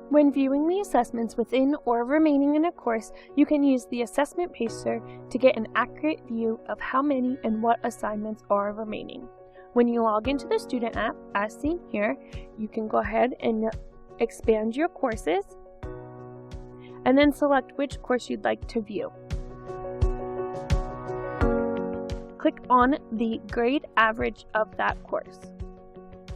When viewing the assessments within or remaining in a course, you can use the Assessment Pacer to get an accurate view of how many and what assignments are remaining. When you log into the student app, as seen here, you can go ahead and expand your courses and then select which course you'd like to view. Click on the grade average of that course,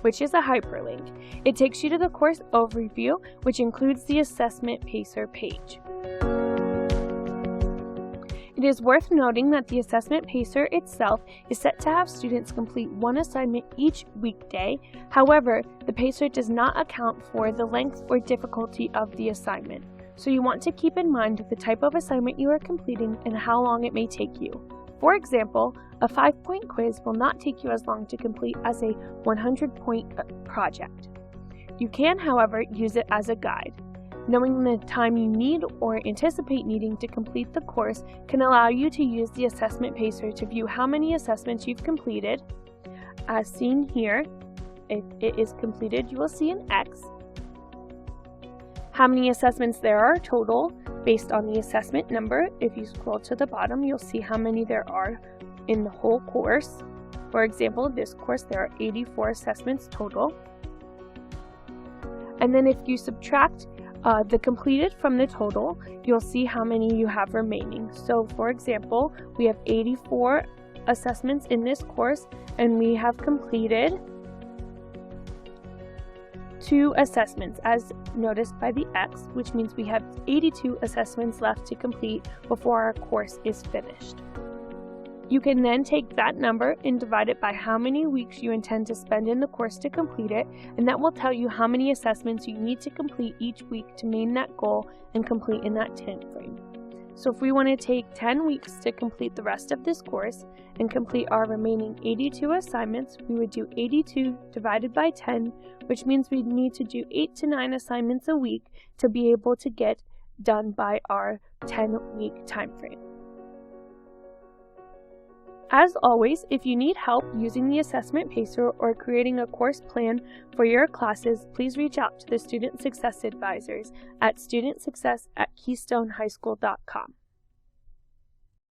which is a hyperlink. It takes you to the course overview, which includes the Assessment Pacer page. It is worth noting that the Assessment Pacer itself is set to have students complete one assignment each weekday. However, the Pacer does not account for the length or difficulty of the assignment. So you want to keep in mind the type of assignment you are completing and how long it may take you. For example, a 5-point quiz will not take you as long to complete as a 100-point project. You can, however, use it as a guide. Knowing the time you need or anticipate needing to complete the course can allow you to use the Assessment Pacer to view how many assessments you've completed. As seen here, if it is completed, you will see an X. How many assessments there are total based on the assessment number. If you scroll to the bottom, you'll see how many there are in the whole course. For example, this course, there are 84 assessments total. And then if you subtract the completed from the total, you'll see how many you have remaining. So for example, we have 84 assessments in this course, and we have completed 2 assessments, as noticed by the X, which means we have 82 assessments left to complete before our course is finished. You can then take that number and divide it by how many weeks you intend to spend in the course to complete it, and that will tell you how many assessments you need to complete each week to meet that goal and complete in that time frame. So if we want to take 10 weeks to complete the rest of this course and complete our remaining 82 assignments, we would do 82 divided by 10, which means we'd need to do 8 to 9 assignments a week to be able to get done by our 10-week time frame. As always, if you need help using the Assessment Pacer or creating a course plan for your classes, please reach out to the Student Success Advisors at studentsuccess@keystonehighschool.com.